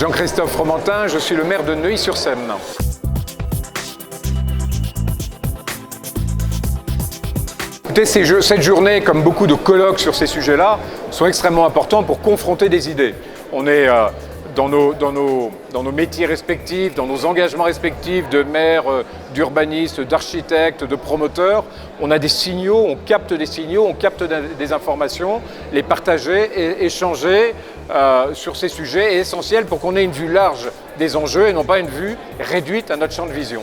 Jean-Christophe Fromentin, je suis le maire de Neuilly-sur-Seine. Cette journée, comme beaucoup de colloques sur ces sujets-là, sont extrêmement importants pour confronter des idées. On est dans nos métiers respectifs, dans nos engagements respectifs de maires, d'urbanistes, d'architectes, de promoteurs. On a des signaux, on capte des informations, les partager et échanger sur ces sujets est essentiel pour qu'on ait une vue large des enjeux et non pas une vue réduite à notre champ de vision.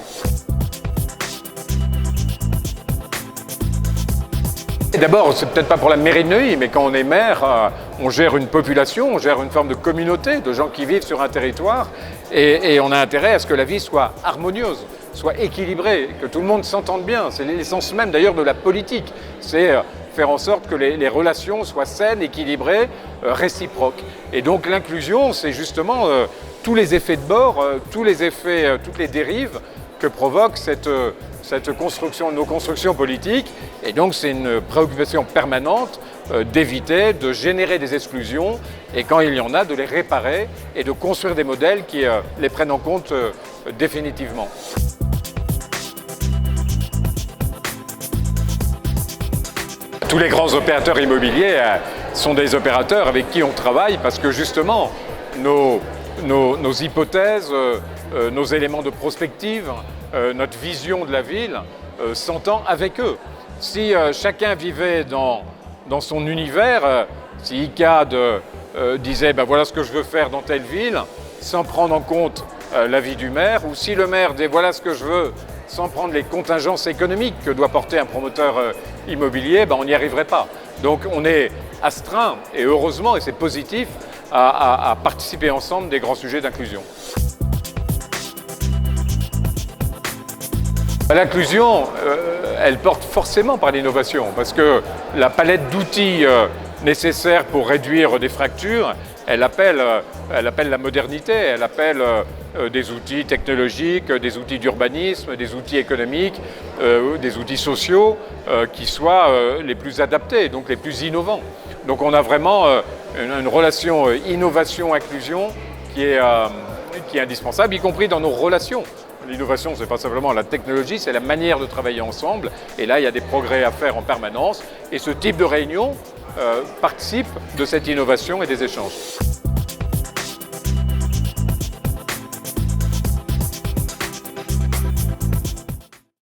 D'abord, c'est peut-être pas pour la mairie de Neuilly, mais quand on est maire, on gère une population, on gère une forme de communauté de gens qui vivent sur un territoire et on a intérêt à ce que la vie soit harmonieuse, soit équilibrée, que tout le monde s'entende bien. C'est l'essence même d'ailleurs de la politique, c'est faire en sorte que les relations soient saines, équilibrées, réciproques. Et donc l'inclusion, c'est justement tous les effets de bord, toutes les dérives que provoque cette construction, nos constructions politiques. Et donc c'est une préoccupation permanente d'éviter de générer des exclusions et quand il y en a, de les réparer et de construire des modèles qui les prennent en compte définitivement. Tous les grands opérateurs immobiliers sont des opérateurs avec qui on travaille parce que justement nos hypothèses, nos éléments de prospective, notre vision de la ville s'entend avec eux. Si chacun vivait dans son univers, si ICAD disait voilà ce que je veux faire dans telle ville, sans prendre en compte l'avis du maire, ou si le maire dit voilà ce que je veux, sans prendre les contingences économiques que doit porter un promoteur immobilier, on n'y arriverait pas. Donc on est astreint, et heureusement, et c'est positif, à participer ensemble des grands sujets d'inclusion. L'inclusion, elle porte forcément par l'innovation, parce que la palette d'outils nécessaires pour réduire des fractures, elle appelle la modernité, elle appelle des outils technologiques, des outils d'urbanisme, des outils économiques, des outils sociaux qui soient les plus adaptés, donc les plus innovants. Donc on a vraiment une relation innovation-inclusion qui est indispensable, y compris dans nos relations. L'innovation, ce n'est pas simplement la technologie, c'est la manière de travailler ensemble. Et là, il y a des progrès à faire en permanence. Et ce type de réunion participe de cette innovation et des échanges.